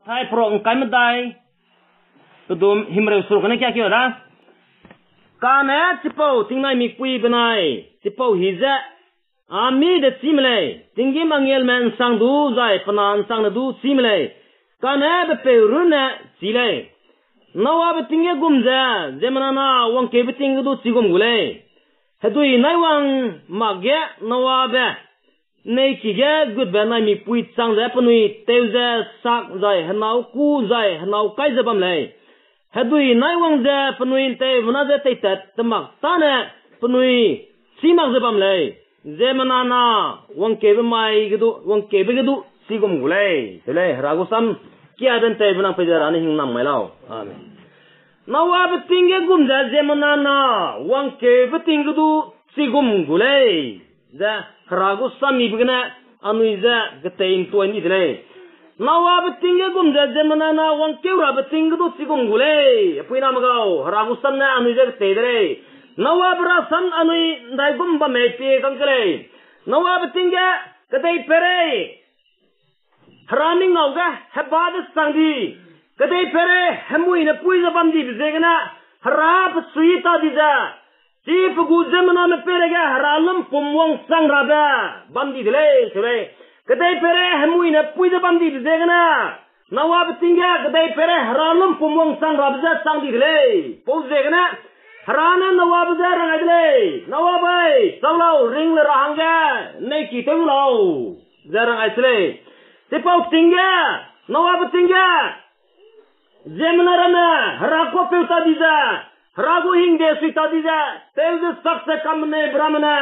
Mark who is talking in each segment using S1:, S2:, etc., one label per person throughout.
S1: hai prong cái mất đây tôi đùm him rêu sụt cái này kia đó cả nè chỉ bảo tiếng này mi quy bên này chỉ bảo hi ra ami de chim lệ tiếng gì mang yel men sang du dài panan sang du chim lệ cả nè be pe run nè chỉ lệ nawa be tiếng gì gum ra zemana na wang ke be tiếng du chỉ gum gule hedui nai wang magge nawa be nay chỉ cái good bên này mi quy sang ra panui teo ra sak dài hanau ku dài hanau kai ra bam lệ hedui nai wang ra panui te vna ra te tat tamak ta ne panui simak ra bam lệ zemana na wang ke be mai gdu wang ke be gdu sigum gule tele ragu sam kia ben te vna pe ra ni hing nam mai lao amen nawa be tinge gum ra zemana na wang ke be ting gdu sigum gule za ragu sam ibgna anui za gatein to ni tele nawa be tinge gum za zemana na wang ke ra be ting gdu sigum gule puina magao ragu sam na anui za te dre nawa bra san anui dai gum ba me pe kang kale nawa be tinge kadai pere harami ngau ga habad sangi kadai pere hamui na pui za bam di bezegna harap suita di za si pugu zemana me pere ga haralam pumwang sang raba bam di dele sure kadai pere hamui na pui za bam di bezegna nawa be tinge kadai pere haralam pumwang sang raba sang di dele pau zegna harana nawab zarang adle nawabai sawlau ring le rahanga nei ki teulau zarang adle sepau tingga nawab tingga zemnarana harako peuta diza harago hingde suita diza teuze sakse kamne brahmana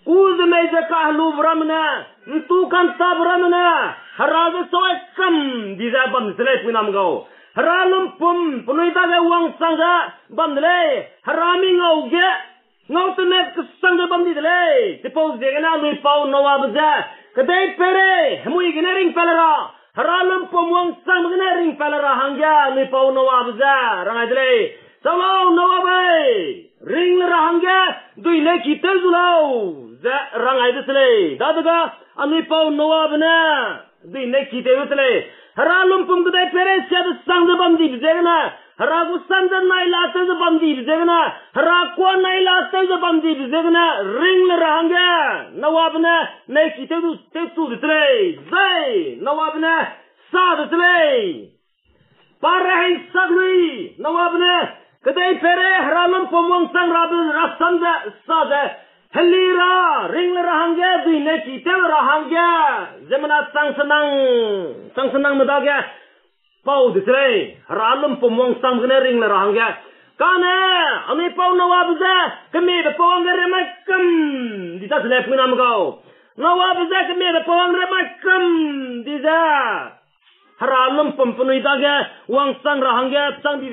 S1: kuz meze kahlu brahmana tu kan ta brahmana harago soe kam diza bam sele punam gao haralum pum punuita le wang sangga bamdele harami ngauge ngautne ksangga bamdile tipos degena lui pau nawabza kadai pere hamui gnering pelara haralum pum wang sang gnering pelara hangya lui pau nawabza rangadle solo nawabai ring rahangya dui le kitel zulau za rangaidle dadaga anui pau nawabna dui le kitewtle haralum pum gudai pere syad sang bam di bezegna haragu sang nai la te bam di bezegna harakwa nai la te bam di bezegna ring le rahanga nawabna nei kite du te tu de zai nawabna sa de parahi sagui nawabna gudai pere haralum pum wang sang rabu rasam da sa da halira ring le rahanga du nei kite rahanga zemana sang senang medagya pau disre ralum pumong sang gene ring la rahangya kana ami pau nawab za kemi be pawang re makam dita sele puna mgau nawab za kemi be pawang re makam dija ralum pumpunu idagya wang sang rahangya sang di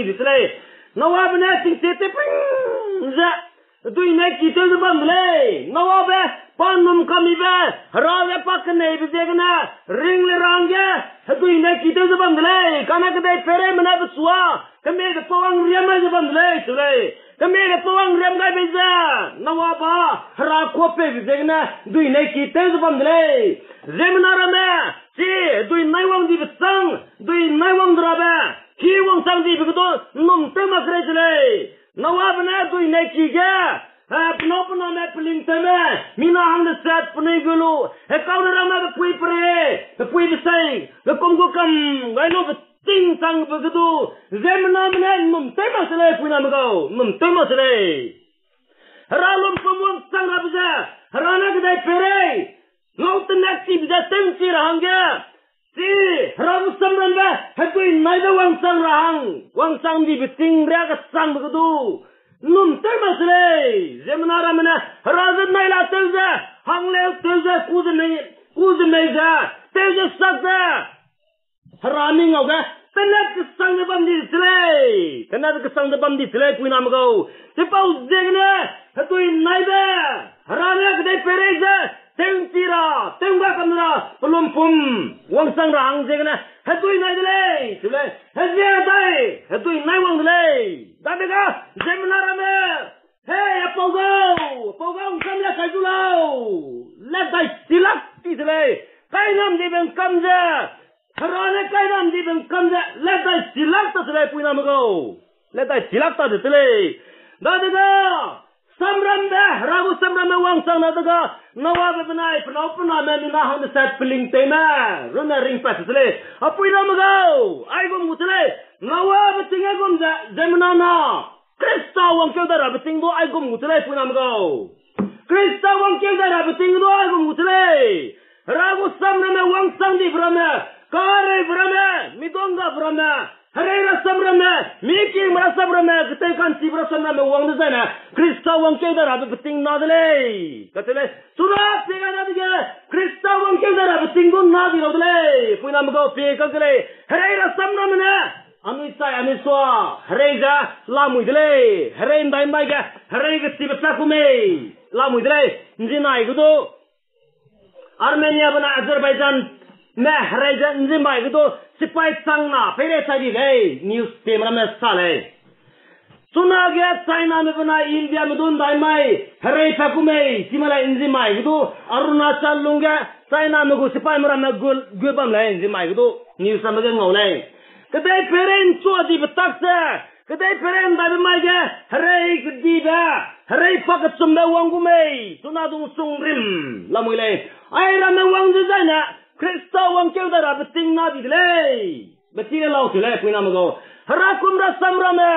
S1: disle nawab na sing sete ping za dui ne kite bamle nawab panum kami be rage pakne bizegna ring le range dui ne kite bamle kana kade pere mena bswa kame de pawang riam de bamle sule kame de pawang riam ga beza nawaba ra kope bizegna dui ne kite bamle zemnara me si dui nai wang di besang dui nai wang drabe ki wang sang di bigdo num tema krejle nawab na dui ne kiga pno me pling teme mina hang de set pne gulu he kaunara me pui pre pui bisai le kongo kam gaino ting sang bigdu zemna me num tema sele pui na mgo num tema sele haralum pumung sang abza harana gdai pere ngaut nakti bja teng si rahanga si ram samranga hetui naida wang sang di biting ria ka sang bigdu num tema sele zemnara mena razad naila teuza hangle teuza kuz meza teuza sakza harami ngauga tenak sang bam di sele puina mgo tipau zegne hatui naida harana kdai pereza tengtira tengba kamra pelum pum wang sang rahang zegne hatui naidle sele hatui nai wang dle dadega zemnara me hey apogau samla kajulau la dai silak tisle kainam di ben kamja harane kai nam di bang kam ja let dai silak ta sele puina mago let dai silak ta de sele da daga samram da ragu samram wang sang na daga nawa be banai pnau pna me ni na hon sat piling te ma runa ring pa sele apuina mago ai gum sele nawa be tinga gum ja zemna na Krista wang kêu da ra be ting do ai gum sele puina mago Krista wang kêu da ra be ting do ai gum sele ragu samram wang sang di brame kare brame midonga brame Harera samrame miki mara samrame kete kan sibra samrame wang dana Krista wang ke dara beting nadle katele sura pega nadige Krista wang ke dara beting gun nadi rodle puina mgo pe kagle harera samrame na anu swa hareja lamu dle hare ndai mai ga hare ge sibta kume lamu dle njinai gudo Armenia bana Azerbaijan me hareja njimai gudo Sipai sangna pere tadi le news temra me sale suna ge China me bana India me don dai mai hare phakume simala inji mai gudu Arunachal lunga China me go sipai mara me gol bam le inji mai gudu news am ge ngau le kadai peren chu di batak se kadai peren dai mai ge hare gdi ba hare phak sumbe wangu me suna dung sung rim lamui le ai ra me wang ju zaina Krista wang kêu da ra beting na di le beting lau tu le puina mago harakum ra samrame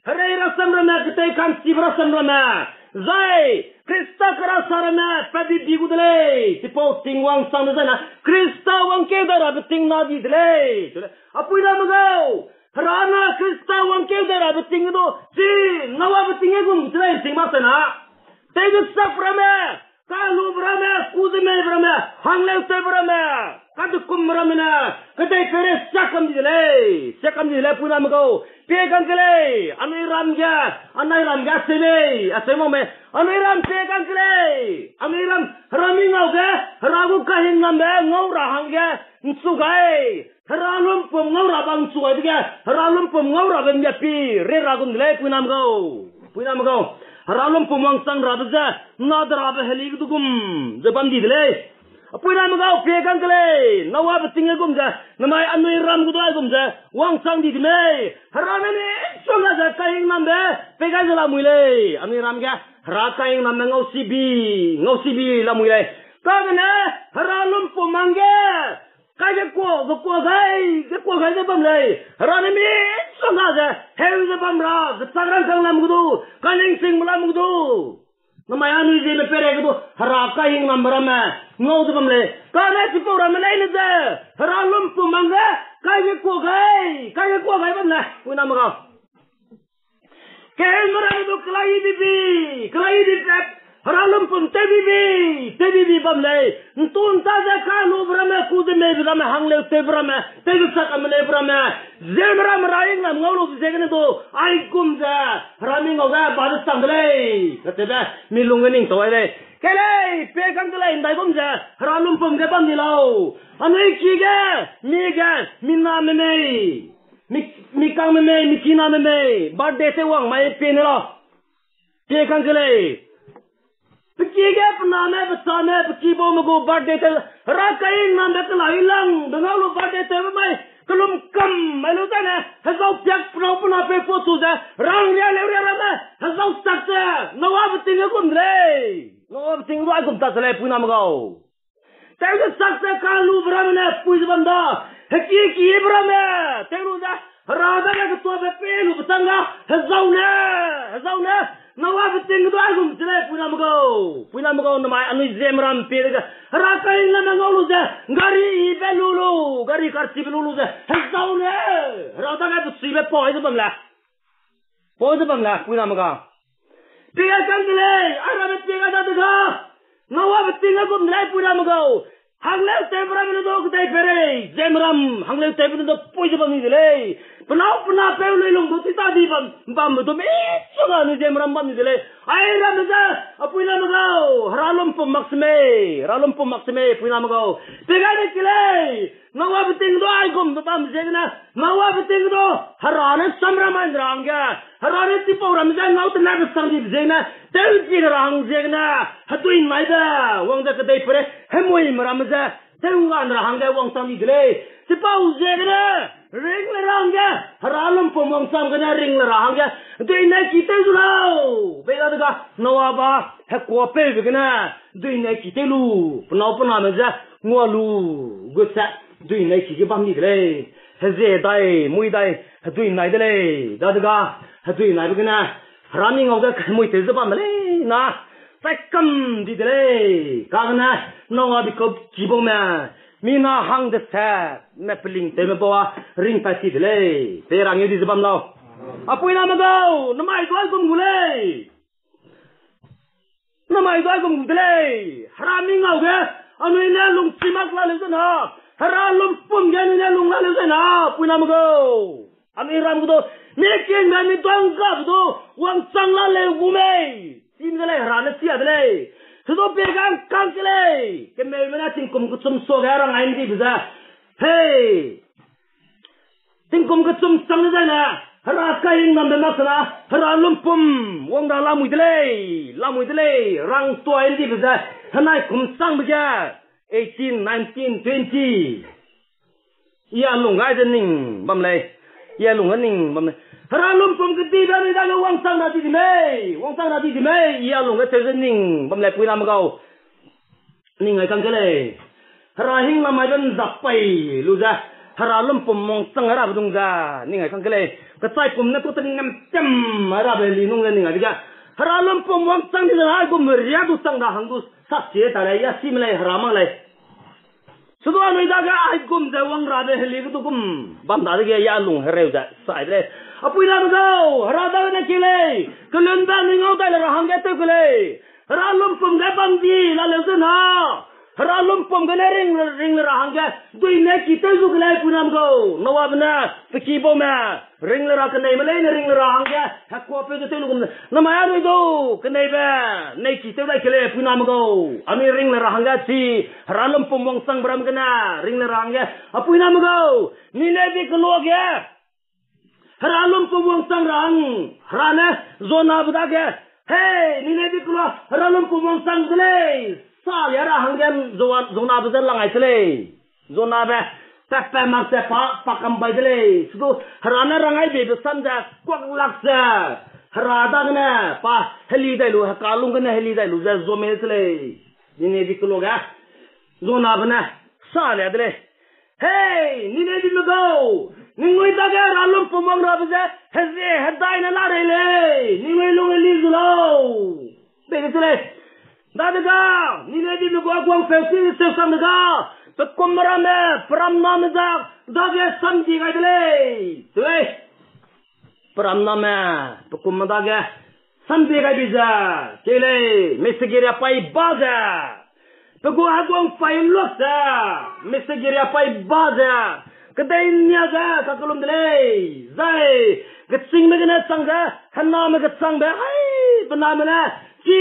S1: hare ra samrame kete kan sibra samrame zai Krista kara sarame padi bigu de le tipo ting wang sam na Krista wang kêu da ra beting na di le apuina mago harana Krista wang kêu da ra beting do si nawa beting gum le ting ma sana te du saframe Kalu brame, kudme brame, hangle te brame, kadukum brame, kadai pere sakam di le puna mago, pegang kele, anai ram ga sele, asemo me, anai ram pegang kele, anai ram rami ngau ga, ragu kahin nambe ngau rahang ga, nsugai, haralum pum ngau rabang sugai ga, haralum pum ngau rabang ya pi, re ragum le puna mago. Haralum pumang sang rabaza nadra ba helig dugum zabam di dile apuina magau pegang kale nawa betinga gumja namai anui ram gudai gumja wang sang di dime haramene songa za kaing nambe pegang la muile anui ram ga rakaing nam ngau sibi la muile kagane haralum pumange kaje ko gai de bam le harane mi songa za heu de bam ra sagrang sang lam gudu kaning sing lam gudu namaya nu je me pere gudu haraka ing nam rama ngau de bam le kana ti ko ram le ne de haralum pu manga kaje ko gai bam le una maga ke mara du klai di haralum pun tebibi bam le ntun ta za kanu brame kude me brame hangle te brame te sak amle brame zemram raing nam ngolu zegene do ai kumza raming oga bad sangle kateba milungening to ai kele pegang kele indai kumza haralum pum ge bam dilao anai kige minna me mikang me mikina me birthday te wang mai penelo pegang kele Pikiga pname besame pikibo mugo birthday te rakain nambe kala hilang dengalu birthday te mai kelum kam malu tane hazau piak pna pe foto za rang ria le rama hazau sakta nawa beting wa gum ta sele puna mugo te sakta kalu bramne puj banda hakiki brame te lu za rada ga to be pelu betanga hazau na nawa beting do agum sele puna mugo namai anu zemram pega rakai na ngolu za gari karsi belulu za hazaune rada ga sibe poiz bamla puna mugo pega kangle arabe pega da daga nawa beting agum le puna mugo hangle tebram no do dai pere zemram hangle tebram do poiz bamni dile puna pelu long do tita di bam do me soga ni zemram bam dile ai ram za apuina mugo haralum pum maksime puina mugo pega de kile nawa beting do ai gum bam zegna nawa beting do harane samraman rangga harane tipo ram za ngau tna de sangi zegna tel ki rang zegna hatuin mai da wang da kadai pare hemoi maram za theo ngàn ra hàng cái vòng sang đi cái chỉ bao giờ cái đó ring là hàng cái haram pom vòng sang cái này ring là hàng cái tuy này kita dulu bây giờ cái nào ba hết qua pe cái này tuy này kita lu nào mà ra ngua lu good sa tuy này chỉ cái băm đi cái hết dễ tay mũi tay tuy này đấy đó cái tuy này cái này haram ngầu cái mũi thế băm đấy na sai cầm đi đấy cái này nào bị cướp chỉ bông mà mina hang de sa me peling te me bawa ring pasti dele te rang yo di sebam lau apoi nama kau namai doi kum gule namai doi kum gule harami ngau ge anu ina lung simak la le sana haralum pum ge ina lung la le sana apoi nama kau ami ram ko me ken ga ni dong ka do wang sang la le gume sin gele harana sia dele Sudah pegang kangkile, kemudian tingkum kucum sogar orang lain di bisa. Hey, tingkum kucum sang sana, haraka yang nampak maksana, haralumpum, wong dah lamu idle, rang tua ini bisa, hanai kum sang beja, 18, 19, 20. Ia lungai dening, bamlay, ia lungai ning, bamlay. Haralumpum ketiga ni dah wang sang nanti di Mei, ia lungai terjening, bamlay pui nama kau, ning ai kangkile, harahing nama jen zapai, luza, haralumpum mong sang harap dungza, ning ai kangkile, ketai pum nak tu tengam cem, harap linung ning ai dia, haralumpum wang sang di sana, aku meriah tu sang dah hanggus, saksi talai ya simlay haramang lay. Sudah anu ida ga ai kum za wang rabe heli tu kum bam da ge ya lung hereu za sai le apui na go rada na kile kelun ba ni ngau dai la hang ge tu kile ralum pum ga bam di la le zan ha ralum pum ga ring la hang ge dui ne ki tu zu kile punam go nawab na ki bo ma ring la ka nei ma le ring la hang ge ha ko pe tu lu kum na ma ya ru go ka nei ba nei ki tu dai kile punam go ami ring la hang ge si ralum pum wong sang bram kena ring la hang ge apui na go ni le bi klo ge Haralum pumwang sang rang, harane zona budak ya. Hey, ni nabi kula haralum pumwang sang sele. Sal ya rahangem zona budak langai sele. Zona be tepe mak tepa pakam bay sele. Sudu harane rangai be besan ja kuak laksa. Harada kena pa heli dai lu hakalung kena heli dai lu ja zome sele. Ni nabi kula ga zona bana sal ya dele. Hey, ni nabi lugo. Ningoi daga ralum pumang rabiza heze hedai na larele ningoi lungi lizulo begitu daga nile di lugu agwang fesi sesam daga tekomara me pramna me daga samji gaidele tuai pramna me tekomara daga samji gaibiza kele mesegiri apai baza pegu agwang failosa mesegiri apai baza kedai niaga kakulum dele zai kecing megana sangga hanna me kecang be hai benar mana si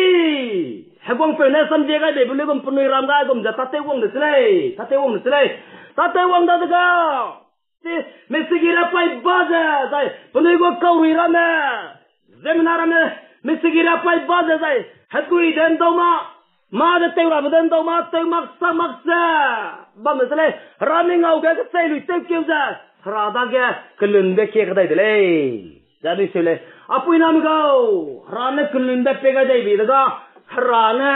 S1: hagwang pe na samje ga de bule gum punui ram ga gum ja tate wong de sele tate wong da ga si mesigira pai baza zai punui go kauri rame zeminara me mesigira pai baza zai hakui den doma ma de teura badan doma te maksa bam sele running out ga sai lu te keu za rada ga kelun be ke kadai dele jadi sele apui nam go rana kelun be pe ga dai bi daga rana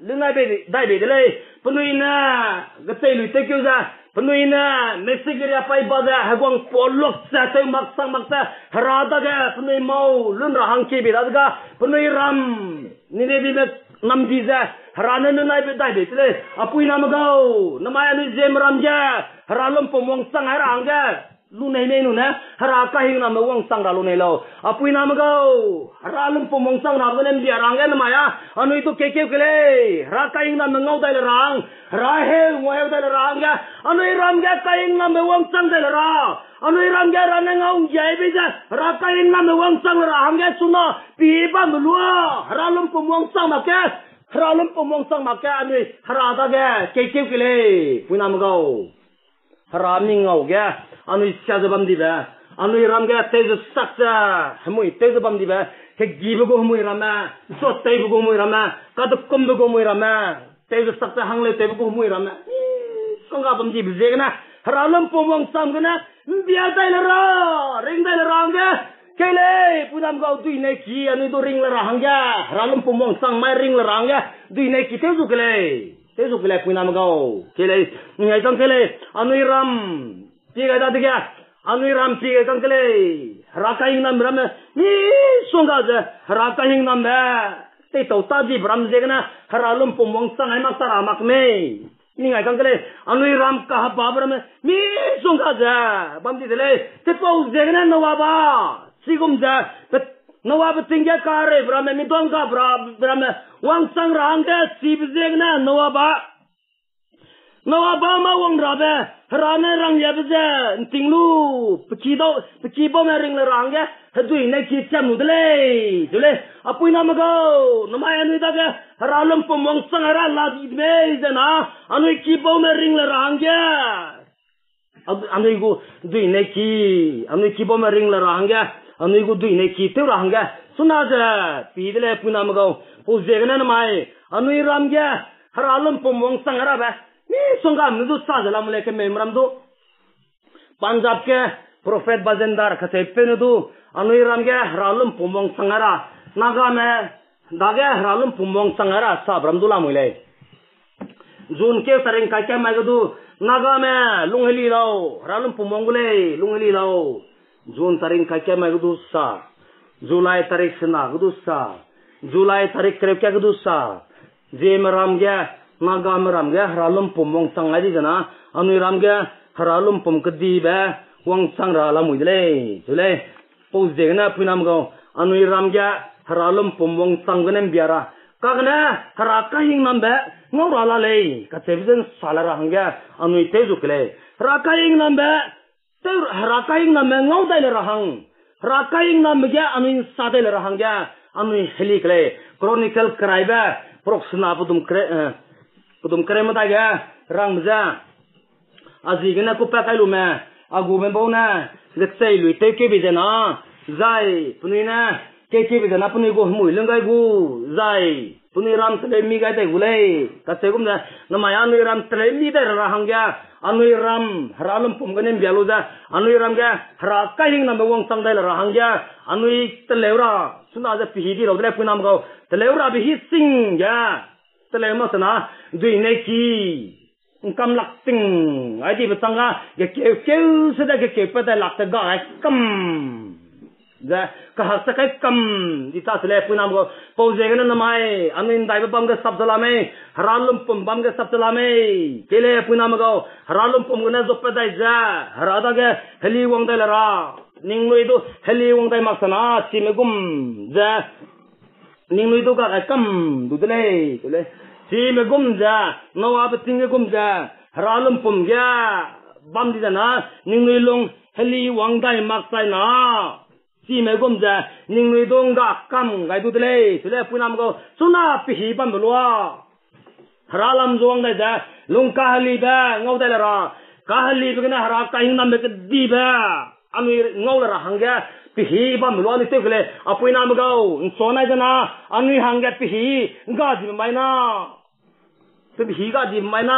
S1: lunga be dai be dele punuina ga sai lu te keu za punuina mesegiri apai baza hagwang polok sa te maksa rada ga punui mau lun rahang ki bi daga punui ram ni ne bi me nam diza harana nunai be dai be tele apui nam go namaya ni jem ramja haralum pomong sang harang ga lunai me nu na haraka hing nam wong sang ra lunai lo apui nam go haralum pomong sang ra ben dia rang ga namaya anu itu keke kele haraka hing nam ngau dai rang rahe ngoe dai rang ga anu ram ga kaing nam wong sang dai ra anu ram ga ran ngau jai be ja haraka hing nam wong sang ra hang ga suna pi ba mlua haralum pomong sang ma ke haralum pomong sang maka anu harada ga keke kele punam go haraming ngau ga anu isya zabam diba anu ram ga tez saksa hamui tez bam diba ke gibu go hamui rama so tei bu go hamui rama ka kum bu go hamui rama tez saksa hangle tei bu go hamui rama songa bam ji bje na ralam pomong sam gana bia dai la ra ring dai la rang ga kele punam gau dui nei ki anu do ring la rang ga ralam pomong sang mai ring la rang ga dui nei ki te zu kele punam gau kele ngai tang kele anu ram ti ga da diga anu ram ti ga tang kele rakai nam ram ni songa ja rakai nam ba te to ta ji bram je gana ralam pomong sang ai mak sara mak me ni ngai kang kele anu ram ka ba bram mi songa ja bam di dele te pau je gana no ba sigum ja no ba tingge kare bram mi dong ka bram wang sang rang ga si je gana no ba ma wang ra ba rane rang ya ba tinglu pki bo me ring la rang ga dui nei ki cham dele apui na ma go no mai anu da ga ralam pomong sang ra la di me jana anu ki bo me ring la rang ga anu go dui nei ki bo me ring la rang ga anu go dui nei ki te rang ga suna ja pi dele apui na ma go po je ga na mai anu ram ga ralam pomong sang ra ba ni songa mu du sa jala mule ke memram do Punjab के प्रोफेट बजेंदार खसे पेन दु अनुराम के रालुम पुमोंग संगरा नागा में दागे रालुम पुमोंग संगरा साब्रम दुला मुले जून के सरंग का के मगदु नागा में लुंगली लाओ रालुम पुमोंग गुले लुंगली लाओ जून सरंग का के मगदु सा जुलाई तारीख से नागदु सा जुलाई तारीख करे के गदु सा जे मराम के नागा मराम के रालुम पुमोंग संगरी जना अनुराम के रालुम पुम कदी बे wang sang ra la mui le pos de na punam go anu ram ga haralum pom wang sang ganem biara ka gna hara ka hing nam be ngau ra la le ka tebzen sala ra hanga anu te ju kle ra ka hing nam be te hara ka hing nam ngau dai le ra hang ra ka hing nam ga anu sa dai le ra hanga anu heli kle chronicle kraiba proxna pudum kre ma da ga rang ja azi gna ku pa kai lu me agu ben bona getsai lui te ke bi jana zai puni na ke bi jana puni go mui lengai gu zai puni ram tele mi ga dai gulai ka se gum na maya nu ram tele mi da ra hangya anu ram haralum pum ganem bialu da anu ram ga hara ka hing na wong sang dai ra hangya anu telewra suna ja pi di ro dai punam go telewra bi hi sing ya telema sana dui nei ki cầm lạc tình ai đi vào tăng á cái kêu sẽ đây cái phải đây lạc tới gọi cầm ra cái hạt cái cầm đi ta sẽ lấy nam go bao giờ cái nó mai anh in đại băm cái sập la mày haralum pum băm cái sập la mày cái lấy nam go haralum pum cái nó giúp phải đây ra harada cái heli wang đây là ra ning nuôi đó heli wang đây mặc sana chỉ mấy gum ra ning nuôi đó cái cầm đủ đây si me gum ja no ab ting gum ja haralum pum ya bam di na ning nui long heli wang dai mak sai na si me gum ja ning nui dong ga kam gai du le punam go suna pi hi bam lua haralam zong dai ja lung ka hali ba ngau dai la ra ka hali bi na hara ka hing nam be di ba anu ngau la ra hangya pi hi bam lua ni te kle apui nam go so na ja na anu hangya pi hi ga ji mai na pi hi ga ji mai na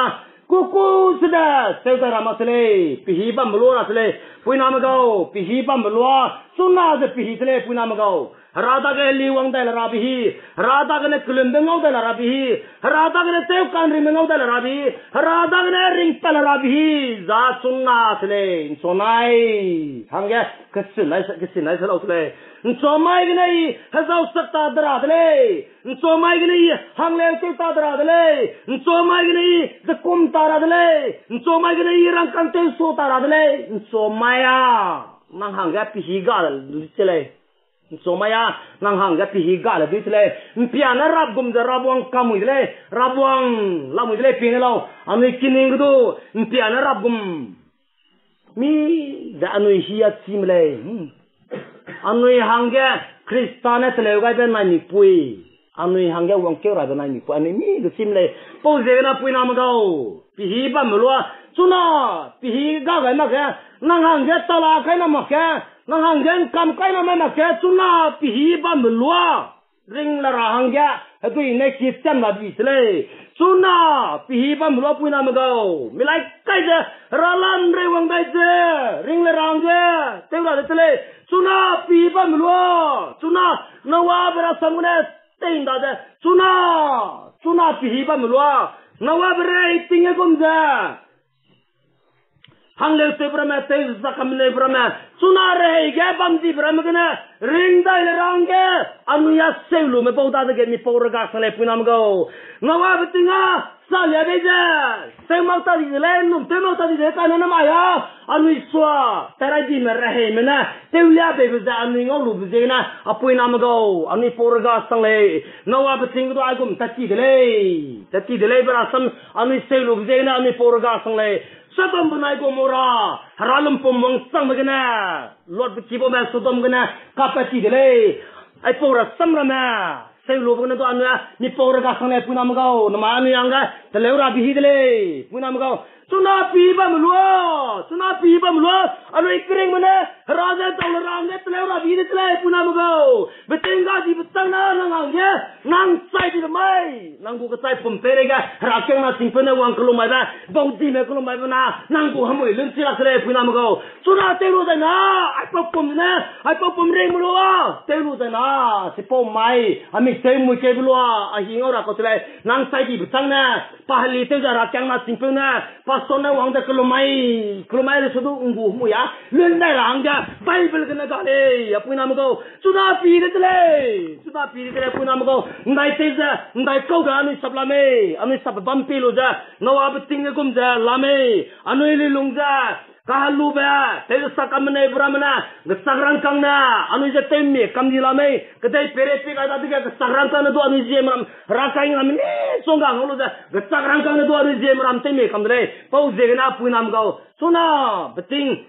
S1: kuku sida seuta ramasle pi hi bam lua na sle pui nam go pi hi bam lua suna je pi hi sle pui nam go rada ge li wang dai la ra bi hi rada ge ne kulum de ngau dai la ra bi hi rada ge ne teu kan ri ngau dai la ra bi rada ge ne ring pa la ra bi za sunna sle sonai hangya kesilai selo sle so mai ge nei hazau sakta dra dle so mai ge nei hangle te ta dra dle so mai ge nei de kum ta ra dle so mai ge nei rang kan te so ta ra dle so maya nang hangya pi hi ga sle so maya nang hangya pi hi ga la bi sle piana rab gum ja rabwang kamui dle rabwang lamui dle pi ne lo ami kining du piana rab gum mi da anu hi ya simle anui hangge kristane tele ga ben na ni pui anui hangge wang ke ra na ni pui ani mi de simle po je na pui na ma go pi hi ba mlo chuna pi hi ga ga na ga nang hangge tala kai na ma ka nang hangge kam kai na ma ka chuna pi hi ba mlo ring la ra hangge tu ne ki cham na bi sle Suna pihi ba mulo puina magaw. Milai kai je ralam re wang dai je ring le rang je. Teu la tele suna pihi ba mulo. Suna nawa bera samune tein da je. Suna pihi ba mulo. Nawa bera tingge gom je. Hangle se brama teu zakamne brama. Suna re ge bamdi brama gana ring dai le rang ge. Anu ya selu me bauda de ge mi pora ga sale puina magaw. Nawa betinga salya beja sai mauta di le num te mauta di le kana na maya anu iswa tarai di merahe mena te ulia be beja anu ngolu beje na apoi nam go anu porga sangle nawa beting do agum tati dele berasam anu selu beje na anu porga sangle satom bunai go mora haralam pom wang sang magana lord bekibo ma sodom gana kapati dele ai pora samra ma Saya lupa kena tu anu ya, ni power gas sangat pun nama kau, nama anu yang kan, terlewat bihi dele, pun nama kau. Suna piba melua, anu ikring mana, raja tahu orang dia terlewat bihi dele, pun nama kau. Betengah di betang na nangangnya, nang sai di lemai, nang buka sai pemperega, rakyat na simpan uang kelumai dah, baudi me kelumai mana, nang buka hamui lencila dele, pun nama kau. Suna teru dah na, apa pom reng melua, teru dah na, si pom mai, ami saya mungkin belua, ahi orang kau terlai, nang sai di betang na, pahli tu dah rakyat na simpan na, pasona wang dah kelumai le sudu unggu mu ya, lendai lang ja, Bible kena kali, apa nama kau, sudah pilih deh, apa nama kau, ndai kau dah anu sab bampi lu ja, nawa betingnya kum ja, lame, anu ililung ja. Kahalu ba, tayo sakamne bramana, gesagrangkang na, anu je temme, kam dilame, kedai perepi kada tiga gesagrangkang na do anu je mram, rakaing amne songang ulu ja, gesagrangkang na do anu je mram temme kam dele, pau je na puinam gau, sona beting,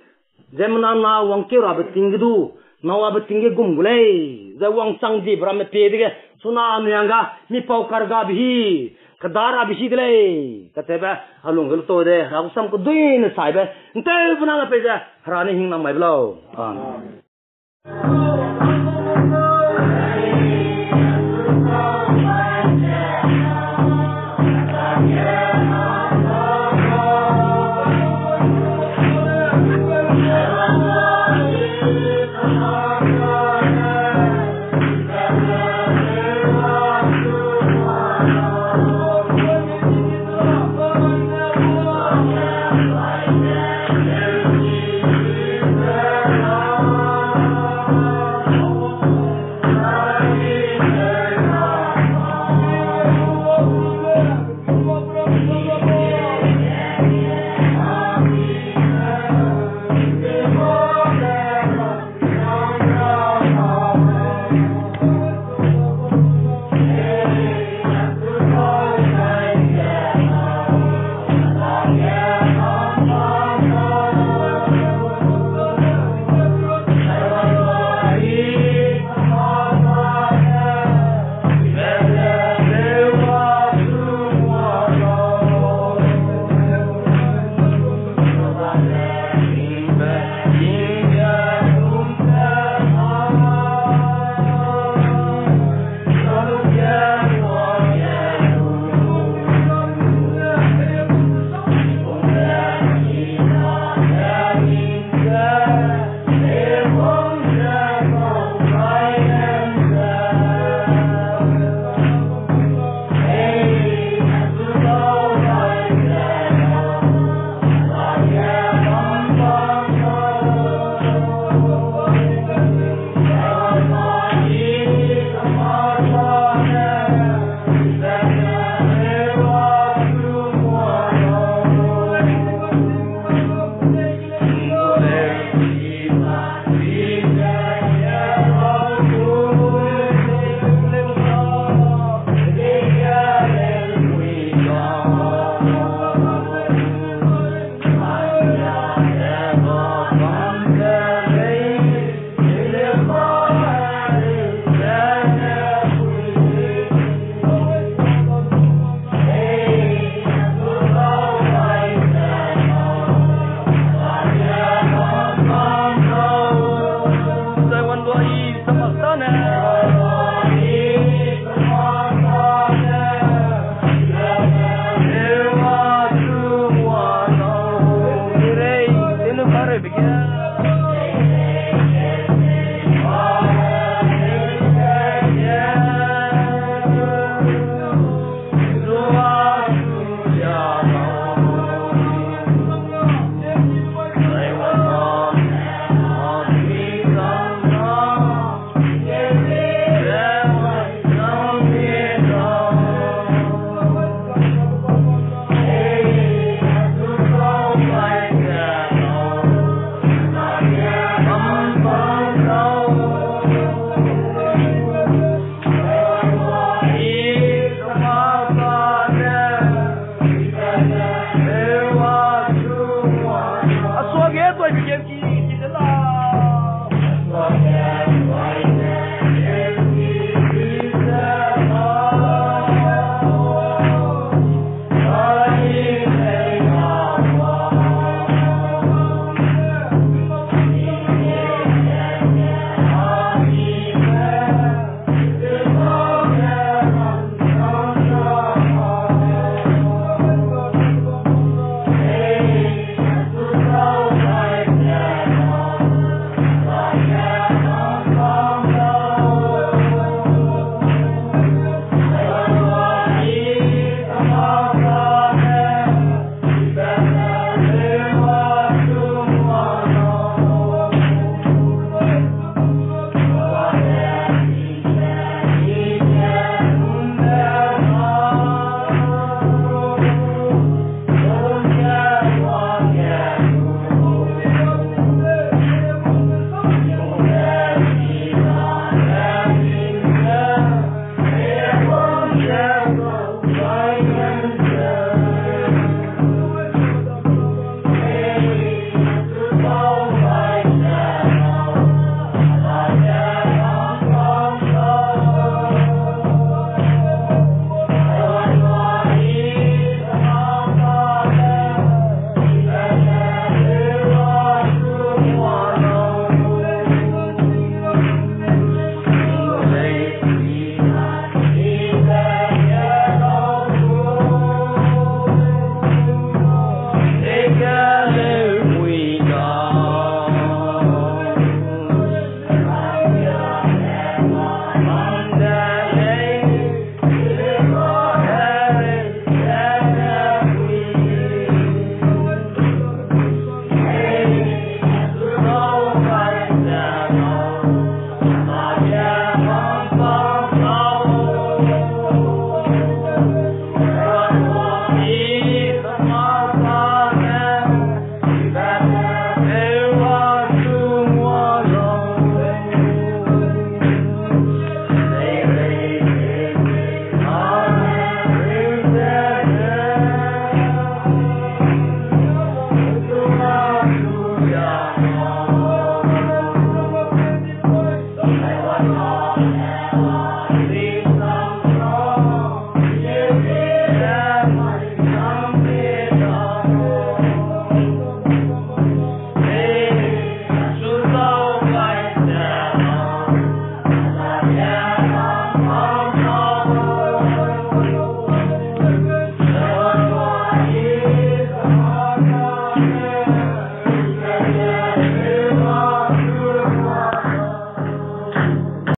S1: zemna na wang kira beting gitu, nawa beting ge gum gulai, za wang sang je bram pe tiga, sona anu yanga, mi pau karga bihi. Kadara bisi dele, kateba halung gel to de, aku sam ko duin saibe, entel puna na peja, harane hing nam mai blo.
S2: Yeah.